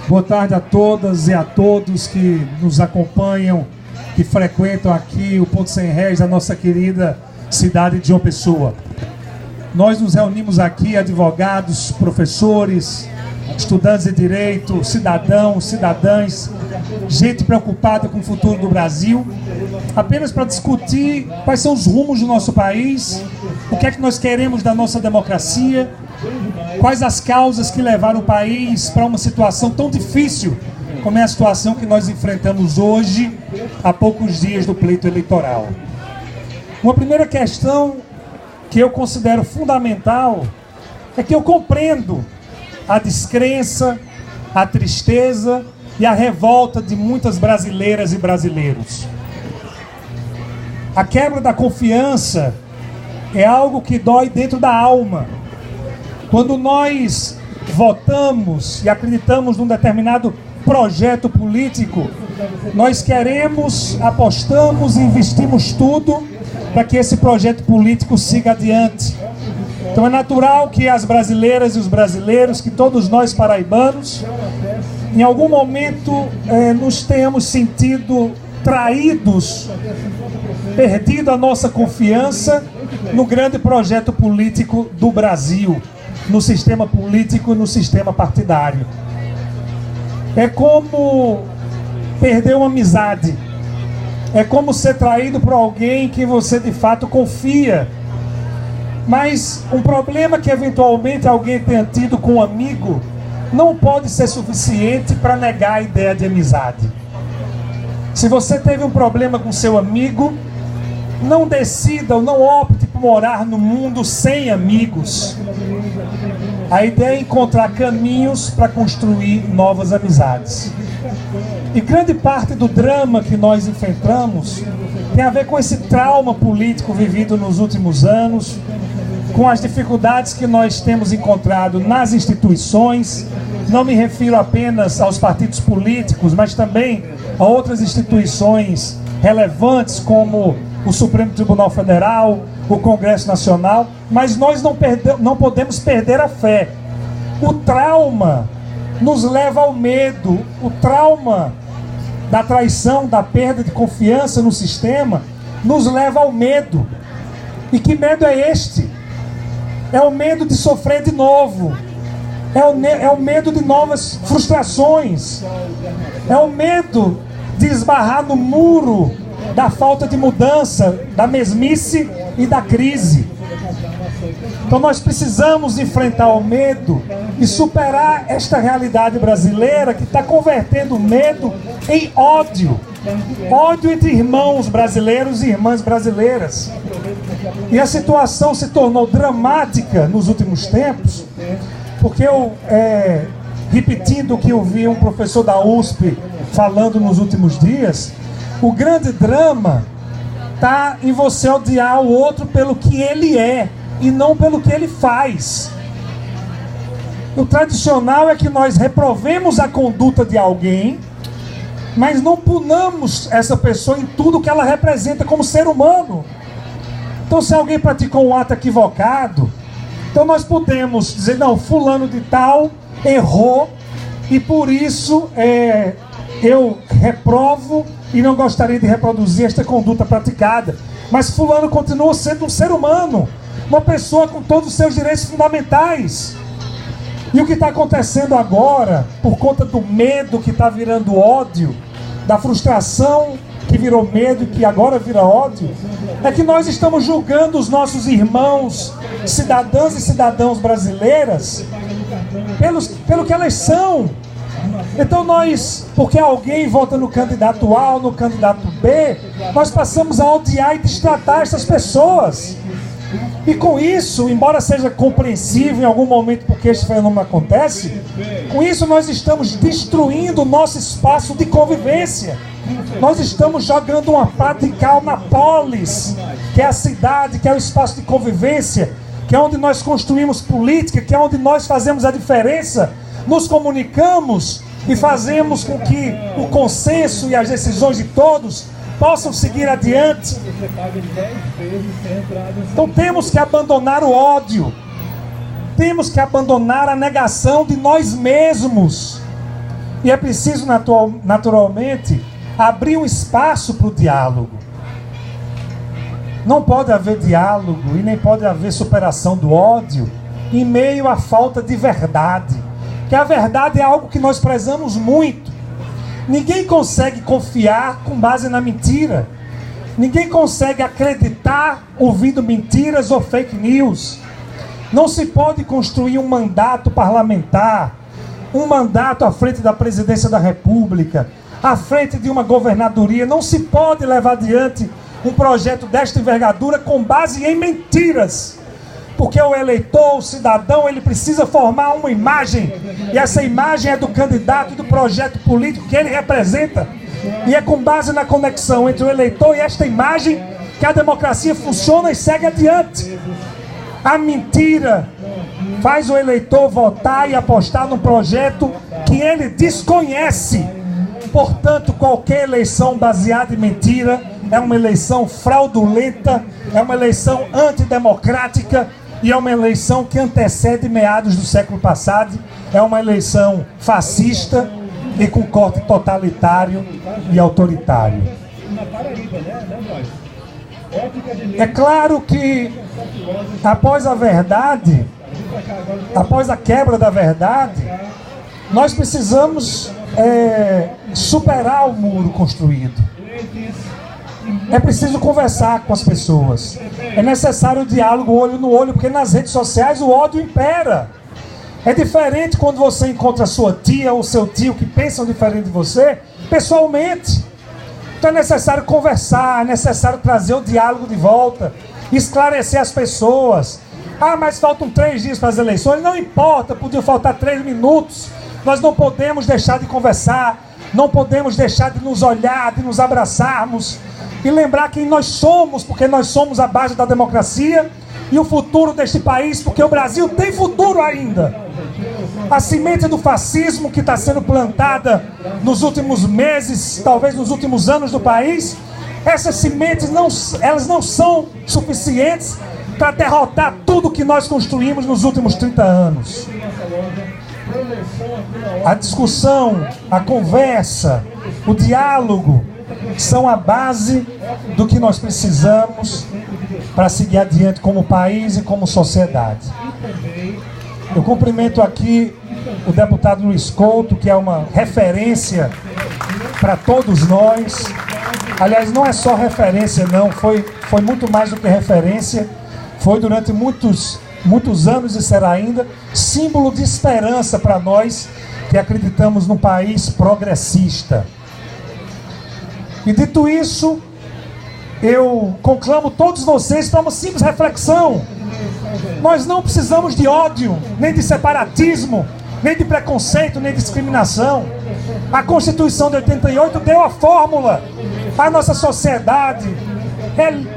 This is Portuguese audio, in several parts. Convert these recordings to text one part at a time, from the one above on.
Boa tarde a todas e a todos que nos acompanham, que frequentam aqui o Ponto Sem Réis, a nossa querida cidade de João Pessoa. Nós nos reunimos aqui, advogados, professores, estudantes de direito, cidadãos, cidadãs, gente preocupada com o futuro do Brasil, apenas para discutir quais são os rumos do nosso país, o que é que nós queremos da nossa democracia, quais as causas que levaram o país para uma situação tão difícil como é a situação que nós enfrentamos hoje, há poucos dias do pleito eleitoral. Uma primeira questão que eu considero fundamental é que eu compreendo a descrença, a tristeza e a revolta de muitas brasileiras e brasileiros. A quebra da confiança é algo que dói dentro da alma. Quando nós votamos e acreditamos num determinado projeto político, nós queremos, apostamos e investimos tudo para que esse projeto político siga adiante. Então é natural que as brasileiras e os brasileiros, que todos nós paraibanos, em algum momento nos tenhamos sentido traídos, perdido a nossa confiança no grande projeto político do Brasil, no sistema político e no sistema partidário. É como perder uma amizade. É como ser traído por alguém que você de fato confia. Mas um problema que eventualmente alguém tenha tido com um amigo não pode ser suficiente para negar a ideia de amizade. Se você teve um problema com seu amigo, não decida ou não opte por morar no mundo sem amigos. A ideia é encontrar caminhos para construir novas amizades. E grande parte do drama que nós enfrentamos tem a ver com esse trauma político vivido nos últimos anos, com as dificuldades que nós temos encontrado nas instituições. Não me refiro apenas aos partidos políticos, mas também a outras instituições relevantes como o Supremo Tribunal Federal, o Congresso Nacional, mas nós não podemos perder a fé. O trauma nos leva ao medo, o trauma da traição, da perda de confiança no sistema, nos leva ao medo. E que medo é este? É o medo de sofrer de novo, é o medo de novas frustrações, é o medo de esbarrar no muro da falta de mudança, da mesmice e da crise. Então nós precisamos enfrentar o medo e superar esta realidade brasileira que está convertendo o medo em ódio. Ódio entre irmãos brasileiros e irmãs brasileiras. E a situação se tornou dramática nos últimos tempos, porque eu, repetindo o que eu vi um professor da USP falando nos últimos dias, o grande drama está em você odiar o outro pelo que ele é e não pelo que ele faz. O tradicional é que nós reprovemos a conduta de alguém, mas não punamos essa pessoa em tudo que ela representa como ser humano. Então, se alguém praticou um ato equivocado, então nós podemos dizer, não, fulano de tal errou e por isso eu reprovo e não gostaria de reproduzir esta conduta praticada. Mas fulano continua sendo um ser humano, uma pessoa com todos os seus direitos fundamentais. E o que está acontecendo agora, por conta do medo que está virando ódio, da frustração que virou medo e que agora vira ódio, é que nós estamos julgando os nossos irmãos, cidadãs e cidadãos brasileiras, pelo que elas são. Então nós, porque alguém vota no candidato A ou no candidato B, nós passamos a odiar e destratar essas pessoas. E com isso, embora seja compreensível em algum momento porque este fenômeno acontece, com isso nós estamos destruindo o nosso espaço de convivência. Nós estamos jogando uma radical na polis, que é a cidade, que é o espaço de convivência, que é onde nós construímos política, que é onde nós fazemos a diferença, nos comunicamos e fazemos com que o consenso e as decisões de todos possam seguir adiante. você paga 10 vezes sem entrada. Então temos que abandonar o ódio. temos que abandonar a negação de nós mesmos. E é preciso, naturalmente, abrir um espaço para o diálogo. Não pode haver diálogo e nem pode haver superação do ódio em meio à falta de verdade. Que a verdade é algo que nós prezamos muito. Ninguém consegue confiar com base na mentira. Ninguém consegue acreditar ouvindo mentiras ou fake news. Não se pode construir um mandato parlamentar, um mandato à frente da presidência da República, à frente de uma governadoria. Não se pode levar adiante um projeto desta envergadura com base em mentiras. Porque o eleitor, o cidadão, ele precisa formar uma imagem. E essa imagem é do candidato e do projeto político que ele representa. E é com base na conexão entre o eleitor e esta imagem que a democracia funciona e segue adiante. A mentira faz o eleitor votar e apostar num projeto que ele desconhece. Portanto, qualquer eleição baseada em mentira é uma eleição fraudulenta, é uma eleição antidemocrática e é uma eleição que antecede meados do século passado. É uma eleição fascista e com corte totalitário e autoritário. É claro que após a verdade, após a quebra da verdade, nós precisamos superar o muro construído. É preciso conversar com as pessoas. É necessário o diálogo olho no olho, porque nas redes sociais o ódio impera. É diferente quando você encontra a sua tia ou seu tio que pensam diferente de você, pessoalmente. Então é necessário conversar, é necessário trazer o diálogo de volta, esclarecer as pessoas. Ah, mas faltam 3 dias para as eleições. Não importa, podiam faltar 3 minutos. Nós não podemos deixar de conversar, não podemos deixar de nos olhar, de nos abraçarmos e lembrar quem nós somos, porque nós somos a base da democracia e o futuro deste país, porque o Brasil tem futuro ainda. A semente do fascismo que está sendo plantada nos últimos meses, talvez nos últimos anos do país, essas sementes elas não são suficientes para derrotar tudo que nós construímos nos últimos 30 anos. A discussão, a conversa, o diálogo são a base do que nós precisamos para seguir adiante como país e como sociedade. Eu cumprimento aqui o deputado Luiz Couto, que é uma referência para todos nós. Aliás, não é só referência não, foi muito mais do que referência. Foi durante muitos anos e será ainda símbolo de esperança para nós que acreditamos num país progressista. E dito isso, eu conclamo todos vocês para uma simples reflexão. Nós não precisamos de ódio, nem de separatismo, nem de preconceito, nem de discriminação. A Constituição de 88 deu a fórmula. A nossa sociedade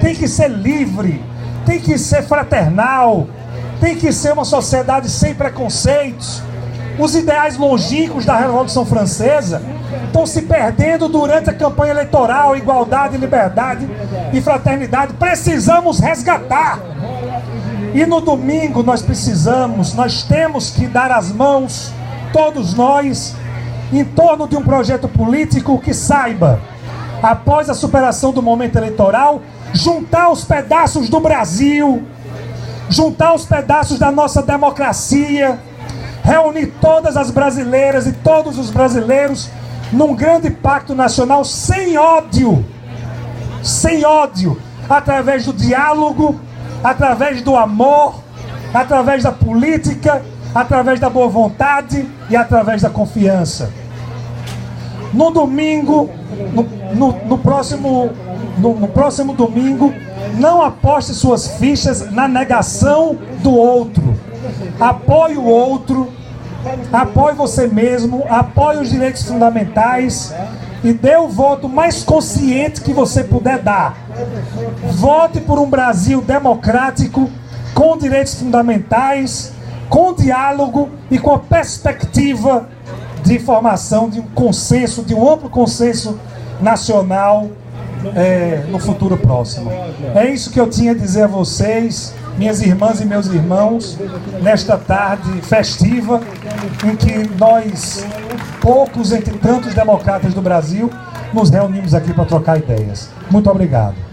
tem que ser livre, tem que ser fraternal, tem que ser uma sociedade sem preconceitos. Os ideais longínquos da Revolução Francesa estão se perdendo durante a campanha eleitoral. Igualdade, liberdade e fraternidade precisamos resgatar. E no domingo nós temos que dar as mãos, todos nós, em torno de um projeto político que saiba, após a superação do momento eleitoral, juntar os pedaços do Brasil, juntar os pedaços da nossa democracia, reunir todas as brasileiras e todos os brasileiros num grande pacto nacional sem ódio, através do diálogo, através do amor, através da política, através da boa vontade e através da confiança. No domingo, no próximo domingo, não aposte suas fichas na negação do outro. Apoie o outro, apoie você mesmo, apoie os direitos fundamentais e dê o voto mais consciente que você puder dar. Vote por um Brasil democrático, com direitos fundamentais, com diálogo e com a perspectiva de formação de um consenso, de um amplo consenso nacional no futuro próximo. É isso que eu tinha a dizer a vocês. minhas irmãs e meus irmãos, nesta tarde festiva, em que nós, poucos entre tantos democratas do Brasil, nos reunimos aqui para trocar ideias. Muito obrigado.